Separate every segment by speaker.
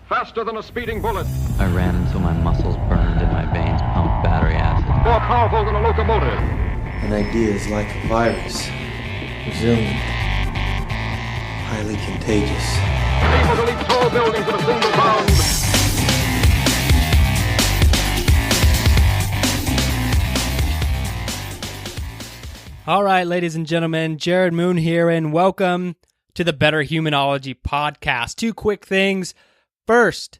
Speaker 1: Faster than a speeding bullet.
Speaker 2: I ran until my muscles burned and my veins pumped battery acid.
Speaker 1: More powerful than a locomotive.
Speaker 3: An idea is like a virus. Resilient. Highly contagious.
Speaker 1: Able to leap tall buildings in a single bound.
Speaker 4: All right, ladies and gentlemen, Jared Moon here, and welcome to the Better Humanology podcast. Two quick things. First,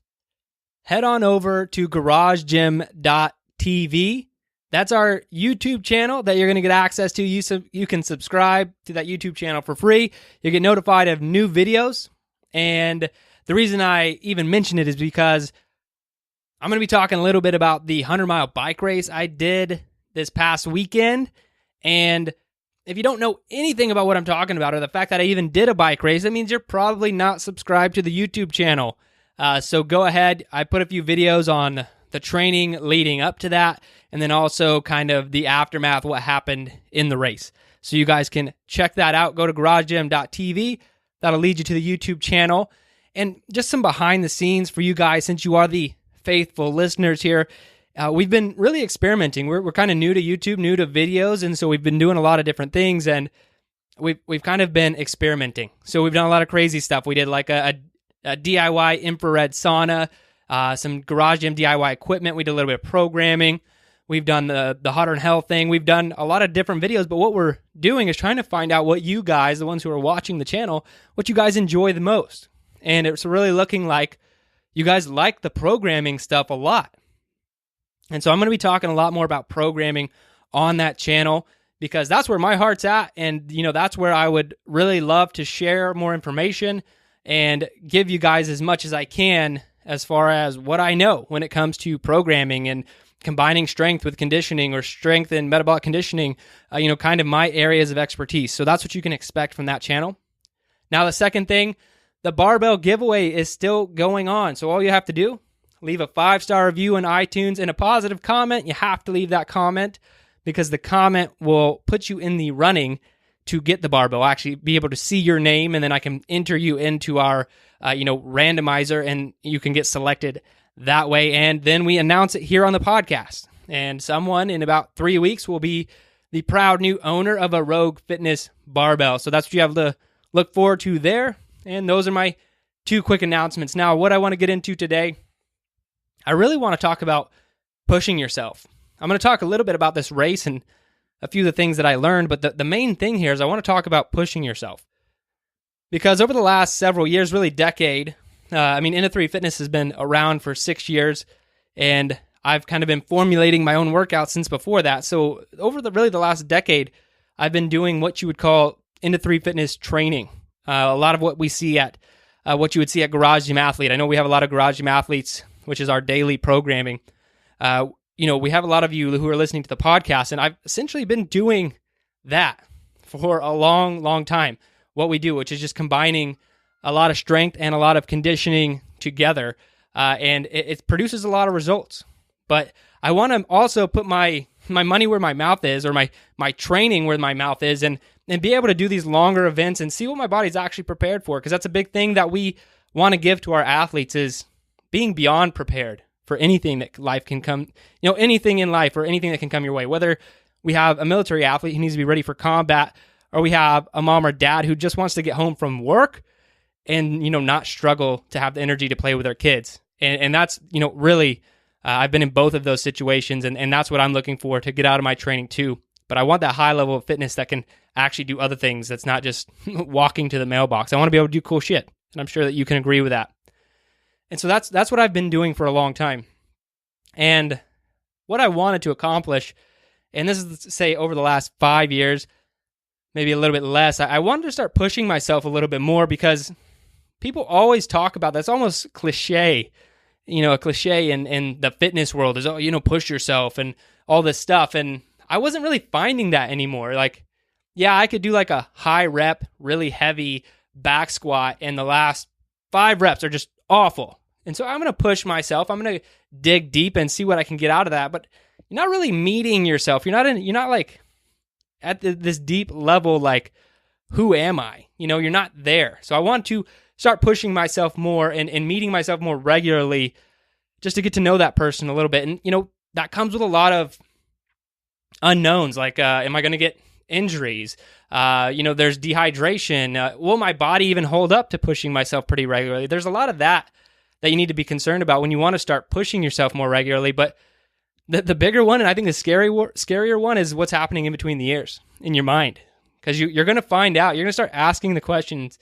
Speaker 4: head on over to garagegym.tv. That's our YouTube channel that you're going to get access to. You can subscribe to that YouTube channel for free. You get notified of new videos. And the reason I even mention it is because I'm going to be talking a little bit about the 100-mile bike race I did this past weekend. And if you don't know anything about what I'm talking about or the fact that I even did a bike race, that means you're probably not subscribed to the YouTube channel. So go ahead. I put a few videos on the training leading up to that, and then also kind of the aftermath, what happened in the race. So you guys can check that out. Go to garagegym.tv. That'll lead you to the YouTube channel. And just some behind the scenes for you guys, since you are the faithful listeners here. We've been really experimenting. We're kind of new to YouTube, new to videos, and so we've been doing a lot of different things, and we've kind of been experimenting. So we've done a lot of crazy stuff. We did like a DIY infrared sauna, some garage gym DIY equipment. We did a little bit of programming. We've done the Hotter and Hell thing. We've done a lot of different videos, but what we're doing is trying to find out what you guys, the ones who are watching the channel, what you guys enjoy the most. And it's really looking like you guys like the programming stuff a lot. And so I'm going to be talking a lot more about programming on that channel because that's where my heart's at. And, that's where I would really love to share more information and give you guys as much as I can as far as what I know when it comes to programming and combining strength with conditioning or strength and metabolic conditioning, kind of my areas of expertise. So that's what you can expect from that channel. Now, the second thing, the barbell giveaway is still going on. So all you have to do, leave a 5-star review on iTunes and a positive comment. You have to leave that comment because the comment will put you in the running to get the barbell. I'll actually be able to see your name, and then I can enter you into our, randomizer, and you can get selected that way. And then we announce it here on the podcast. And someone in about 3 weeks will be the proud new owner of a Rogue Fitness barbell. So that's what you have to look forward to there. And those are my two quick announcements. Now, what I want to get into today, I really want to talk about pushing yourself. I'm going to talk a little bit about this race and a few of the things that I learned, but the main thing here is I want to talk about pushing yourself. Because over the last several years, really decade, Inner3 Fitness has been around for 6 years, and I've kind of been formulating my own workouts since before that. So over the last decade, I've been doing what you would call Inner3 Fitness training. A lot of what we see at, what you would see at Garage Gym Athlete. I know we have a lot of Garage Gym Athletes, which is our daily programming. We have a lot of you who are listening to the podcast, and I've essentially been doing that for a long, long time. What we do, which is just combining a lot of strength and a lot of conditioning together, and it produces a lot of results. But I want to also put my money where my mouth is, or my training where my mouth is, and be able to do these longer events and see what my body's actually prepared for, because that's a big thing that we want to give to our athletes is being beyond prepared for anything that life can come, anything in life or anything that can come your way. Whether we have a military athlete who needs to be ready for combat, or we have a mom or dad who just wants to get home from work and, not struggle to have the energy to play with their kids. And that's, really, I've been in both of those situations, and that's what I'm looking for to get out of my training too. But I want that high level of fitness that can actually do other things. That's not just walking to the mailbox. I want to be able to do cool shit. And I'm sure that you can agree with that. And so that's what I've been doing for a long time. And what I wanted to accomplish, and this is, say, over the last 5 years, maybe a little bit less, I wanted to start pushing myself a little bit more because people always talk about that's almost cliche. A cliche in the fitness world is, push yourself and all this stuff. And I wasn't really finding that anymore. Like, yeah, I could do like a high rep, really heavy back squat, and the last 5 reps are just awful. And so I'm going to push myself. I'm going to dig deep and see what I can get out of that. But you're not really meeting yourself. You're not like at this deep level, like, who am I? You're not there. So I want to start pushing myself more and meeting myself more regularly just to get to know that person a little bit. And, that comes with a lot of unknowns, like, am I going to get injuries? There's dehydration. Will my body even hold up to pushing myself pretty regularly? There's a lot of that you need to be concerned about when you want to start pushing yourself more regularly. But the bigger one, and I think the scarier one, is what's happening in between the ears in your mind. Because you're going to find out, you're going to start asking the questions,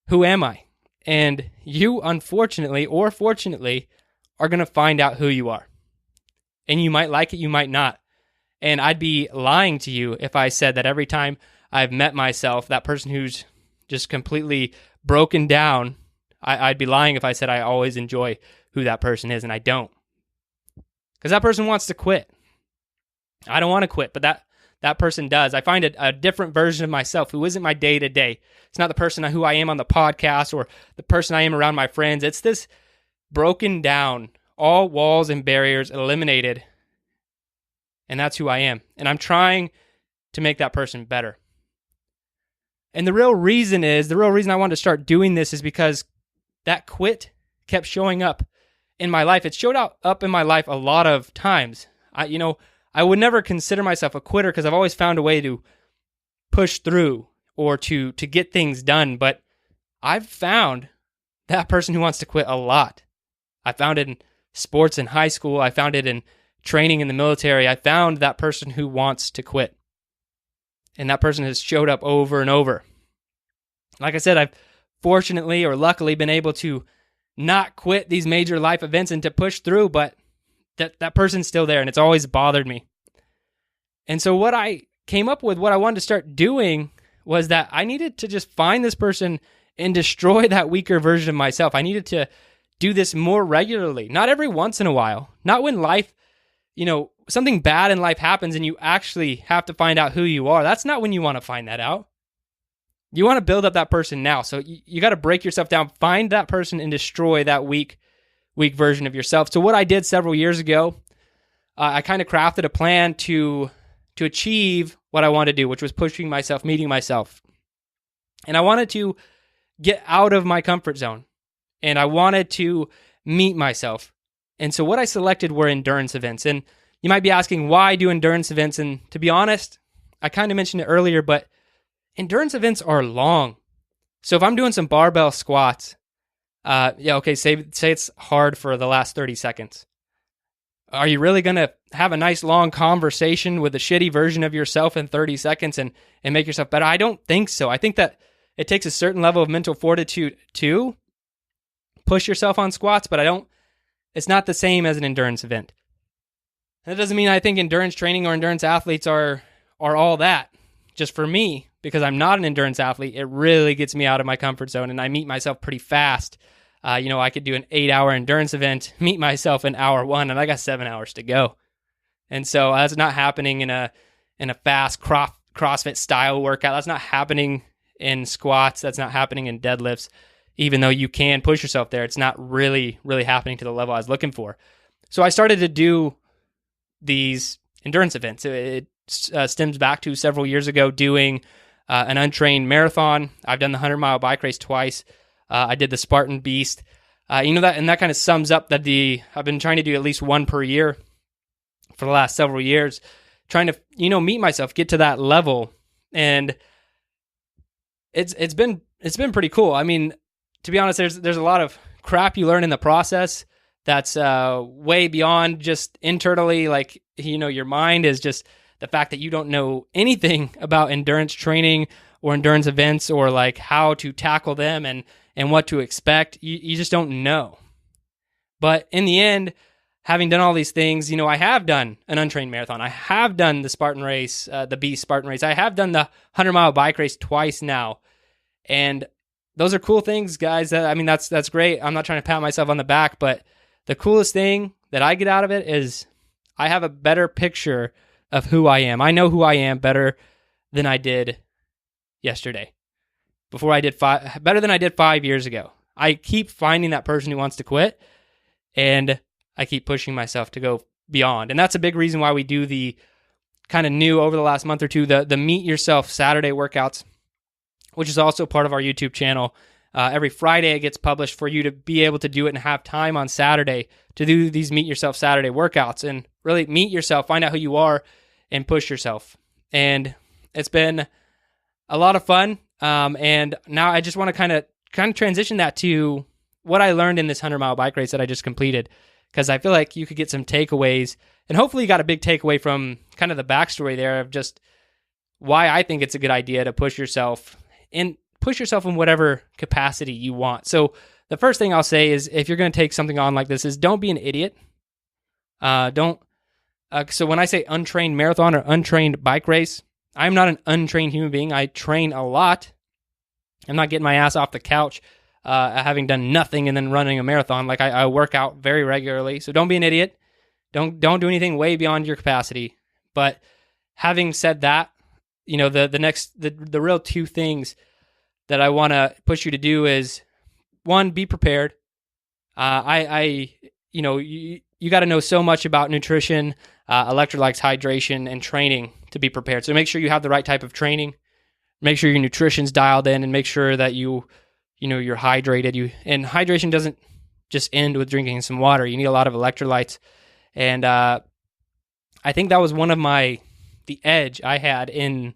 Speaker 4: who am I? And you, unfortunately or fortunately, are going to find out who you are. And you might like it, you might not. And I'd be lying to you if I said that every time I've met myself, that person who's just completely broken down, I'd be lying if I said I always enjoy who that person is, and I don't. Because that person wants to quit. I don't want to quit, but that person does. I find a different version of myself who isn't my day-to-day. It's not the person who I am on the podcast or the person I am around my friends. It's this broken down, all walls and barriers eliminated, and that's who I am. And I'm trying to make that person better. And the real reason I wanted to start doing this is because that quit kept showing up in my life. It showed up in my life a lot of times. I would never consider myself a quitter because I've always found a way to push through or to get things done. But I've found that person who wants to quit a lot. I found it in sports in high school. I found it in training in the military. I found that person who wants to quit. And that person has showed up over and over. Like I said, I've fortunately or luckily been able to not quit these major life events and to push through, but that person's still there, and it's always bothered me. And so what I came up with, what I wanted to start doing, was that I needed to just find this person and destroy that weaker version of myself. I needed to do this more regularly, not every once in a while, not when life, something bad in life happens and you actually have to find out who you are. That's not when you want to find that out. You want to build up that person now. So you got to break yourself down, find that person and destroy that weak version of yourself. So what I did several years ago, I kind of crafted a plan to achieve what I wanted to do, which was pushing myself, meeting myself. And I wanted to get out of my comfort zone. And I wanted to meet myself. And so what I selected were endurance events. And you might be asking, why do endurance events? And to be honest, I kind of mentioned it earlier, but endurance events are long. So if I'm doing some barbell squats, say it's hard for the last 30 seconds. Are you really going to have a nice long conversation with a shitty version of yourself in 30 seconds and make yourself better? I don't think so. I think that it takes a certain level of mental fortitude to push yourself on squats, but it's not the same as an endurance event. That doesn't mean I think endurance training or endurance athletes are all that. Just for me, because I'm not an endurance athlete, it really gets me out of my comfort zone, and I meet myself pretty fast. I could do an 8-hour endurance event, meet myself in hour 1, and I got 7 hours to go. And so that's not happening in a fast CrossFit style workout. That's not happening in squats. That's not happening in deadlifts. Even though you can push yourself there, it's not really, really happening to the level I was looking for. So I started to do these endurance events. It stems back to several years ago doing an untrained marathon. I've done the 100-mile bike race twice. I did the Spartan Beast. That kind of sums up that I've been trying to do at least one per year for the last several years, trying to meet myself, get to that level, and it's been pretty cool. I mean, to be honest, there's a lot of crap you learn in the process that's way beyond just internally. Like, your mind is just the fact that you don't know anything about endurance training or endurance events or like how to tackle them and what to expect. You just don't know. But in the end, having done all these things, I have done an untrained marathon. I have done the Spartan race, the Beast Spartan race. I have done the 100-mile bike race twice now. And those are cool things, guys. That's great. I'm not trying to pat myself on the back, but the coolest thing that I get out of it is I have a better picture of who I am. I know who I am better than I did yesterday. Better than I did 5 years ago. I keep finding that person who wants to quit, and I keep pushing myself to go beyond. And that's a big reason why we do the kind of new over the last month or two, the Meet Yourself Saturday workouts, which is also part of our YouTube channel. Every Friday it gets published for you to be able to do it and have time on Saturday to do these Meet Yourself Saturday workouts and really meet yourself, find out who you are, and push yourself. And it's been a lot of fun. And now I just want to kind of transition that to what I learned in this 100-mile bike race that I just completed, because I feel like you could get some takeaways, and hopefully you got a big takeaway from kind of the backstory there of just why I think it's a good idea to push yourself in whatever capacity you want. So the first thing I'll say is, if you're going to take something on like this, is don't be an idiot. So when I say untrained marathon or untrained bike race, I'm not an untrained human being. I train a lot. I'm not getting my ass off the couch, having done nothing and then running a marathon. Like I work out very regularly. So don't be an idiot. Don't do anything way beyond your capacity. But having said that, the real two things that I want to push you to do is, one, be prepared. You got to know so much about nutrition, electrolytes, hydration, and training to be prepared. So make sure you have the right type of training. Make sure your nutrition's dialed in, and make sure that you're hydrated. And hydration doesn't just end with drinking some water. You need a lot of electrolytes. And I think that was one of the edge I had in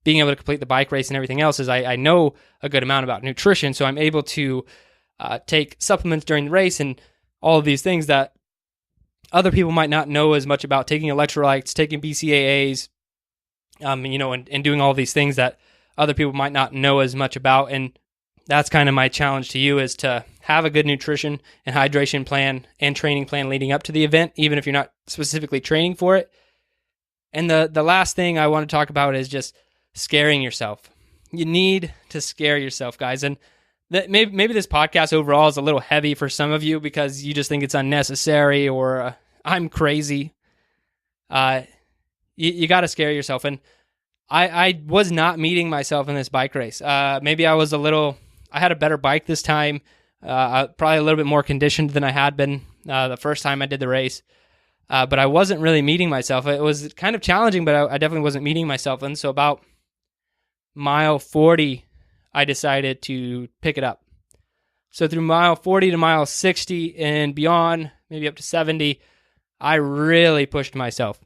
Speaker 4: being able to complete the bike race and everything else, is I know a good amount about nutrition. So I'm able to take supplements during the race and all of these things that other people might not know as much about, taking electrolytes, taking BCAAs, and doing all these things that other people might not know as much about. And that's kind of my challenge to you, is to have a good nutrition and hydration plan and training plan leading up to the event, even if you're not specifically training for it. And the last thing I want to talk about is just scaring yourself. You need to scare yourself, guys. And maybe this podcast overall is a little heavy for some of you because you just think it's unnecessary, or I'm crazy. You got to scare yourself. And I was not meeting myself in this bike race. Maybe I had a better bike this time, probably a little bit more conditioned than I had been the first time I did the race. But I wasn't really meeting myself. It was kind of challenging, but I definitely wasn't meeting myself. And so about mile 40, I decided to pick it up. So through mile 40 to mile 60 and beyond, maybe up to 70, I really pushed myself.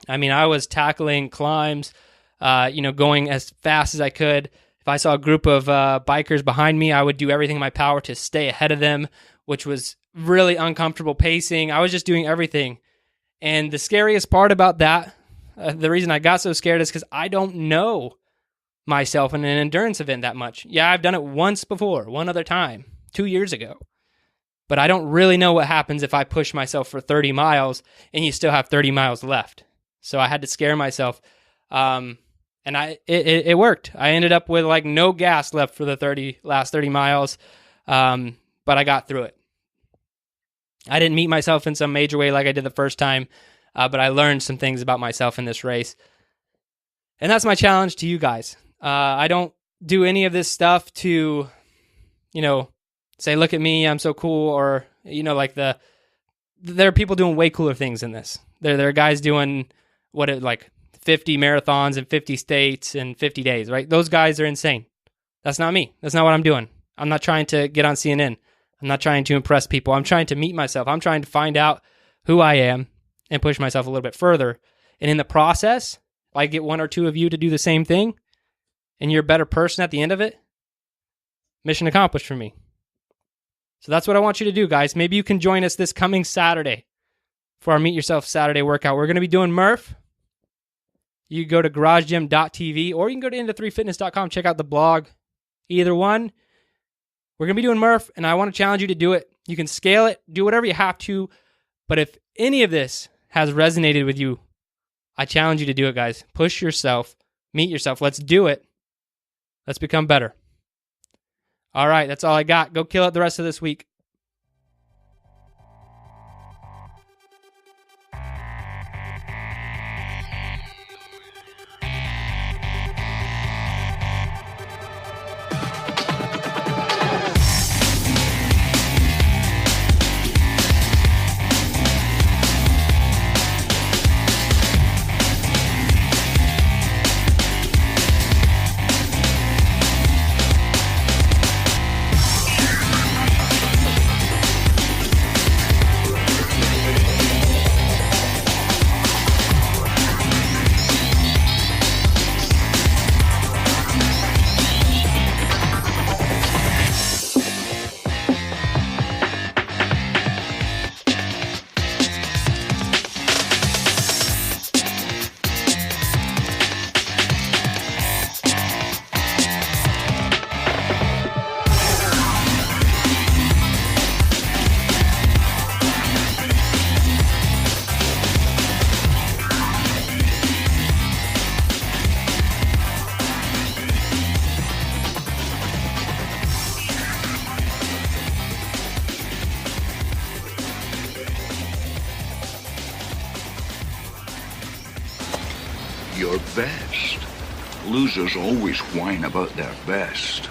Speaker 4: I mean, I was tackling climbs, going as fast as I could. If I saw a group of bikers behind me, I would do everything in my power to stay ahead of them, which was really uncomfortable pacing. I was just doing everything. And the scariest part about that, the reason I got so scared, is because I don't know myself in an endurance event that much. Yeah, I've done it once before, one other time, 2 years ago. But I don't really know what happens if I push myself for 30 miles and you still have 30 miles left. So I had to scare myself. And it worked. I ended up with like no gas left for the last 30 miles. But I got through it. I didn't meet myself in some major way like I did the first time, but I learned some things about myself in this race. And that's my challenge to you guys. I don't do any of this stuff to, say, look at me, I'm so cool, or, there are people doing way cooler things than this. There are guys doing 50 marathons in 50 states in 50 days, right? Those guys are insane. That's not me. That's not what I'm doing. I'm not trying to get on CNN. I'm not trying to impress people. I'm trying to meet myself. I'm trying to find out who I am and push myself a little bit further. And in the process, if I get one or two of you to do the same thing and you're a better person at the end of it, mission accomplished for me. So that's what I want you to do, guys. Maybe you can join us this coming Saturday for our Meet Yourself Saturday workout. We're going to be doing Murph. You can go to garagegym.tv, or you can go to into3fitness.com, check out the blog. Either one. We're going to be doing Murph, and I want to challenge you to do it. You can scale it, do whatever you have to, but if any of this has resonated with you, I challenge you to do it, guys. Push yourself, meet yourself. Let's do it. Let's become better. All right, that's all I got. Go kill it the rest of this week.
Speaker 5: your best. Losers always whine about their best.